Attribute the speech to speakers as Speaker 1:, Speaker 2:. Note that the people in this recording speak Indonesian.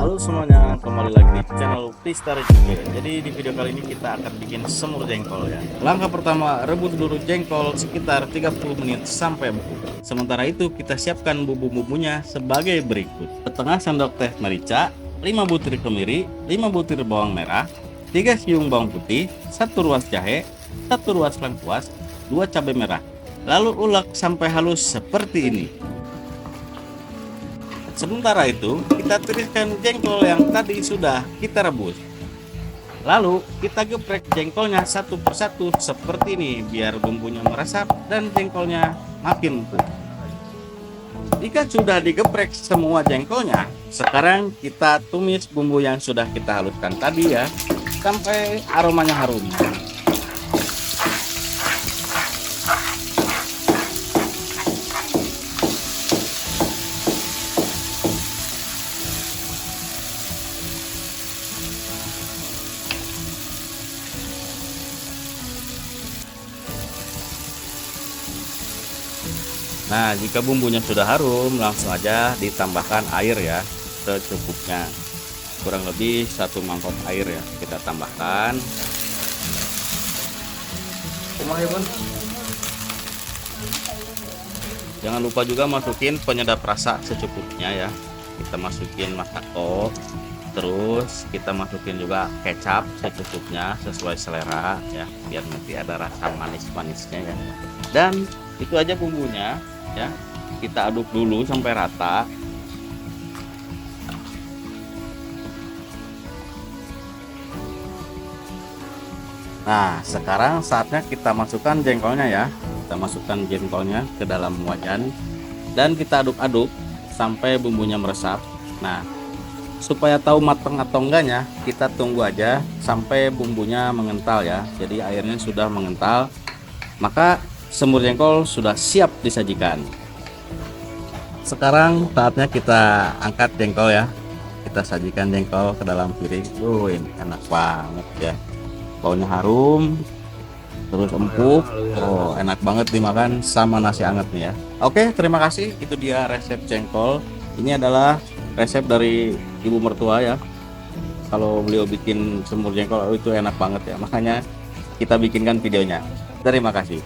Speaker 1: Halo semuanya, kembali lagi di channel Pistari juga. Jadi di video kali ini kita akan bikin semur jengkol ya. Langkah pertama, rebus dulu jengkol sekitar 30 menit sampai beku. Sementara itu kita siapkan bumbu-bumbunya sebagai berikut. Setengah sendok teh merica, 5 butir kemiri, 5 butir bawang merah, 3 siung bawang putih, 1 ruas jahe, 1 ruas lengkuas, 2 cabai merah. Lalu ulek sampai halus seperti ini. Sementara itu, kita tiriskan jengkol yang tadi sudah kita rebus. Lalu, kita geprek jengkolnya satu persatu seperti ini, biar bumbunya meresap dan jengkolnya makin empuk. Jika sudah digeprek semua jengkolnya, sekarang kita tumis bumbu yang sudah kita haluskan tadi ya, sampai aromanya harum. Nah, jika bumbunya sudah harum, langsung aja ditambahkan air ya, secukupnya. Kurang lebih 1 mangkok air ya, kita tambahkan. Jangan lupa juga masukin penyedap rasa secukupnya ya. Kita masukin masako, terus kita masukin juga kecap secukupnya sesuai selera ya, biar nanti ada rasa manis-manisnya ya. Dan itu aja bumbunya ya, kita aduk dulu sampai rata. Nah, sekarang saatnya kita masukkan jengkolnya ya. Kita masukkan jengkolnya ke dalam wajan dan kita aduk-aduk sampai bumbunya meresap. Nah, supaya tahu matang atau enggaknya, kita tunggu aja sampai bumbunya mengental ya. Jadi airnya sudah mengental, maka semur jengkol sudah siap disajikan. Sekarang saatnya kita angkat jengkol ya. Kita sajikan jengkol ke dalam piring. Ini enak banget ya. Baunya harum, terus empuk. Oh, enak banget dimakan sama nasi anget nih ya. Oke, terima kasih. Itu dia resep jengkol. Ini adalah resep dari ibu mertua ya. Kalau beliau bikin semur jengkol itu enak banget ya. Makanya kita bikinkan videonya. Terima kasih.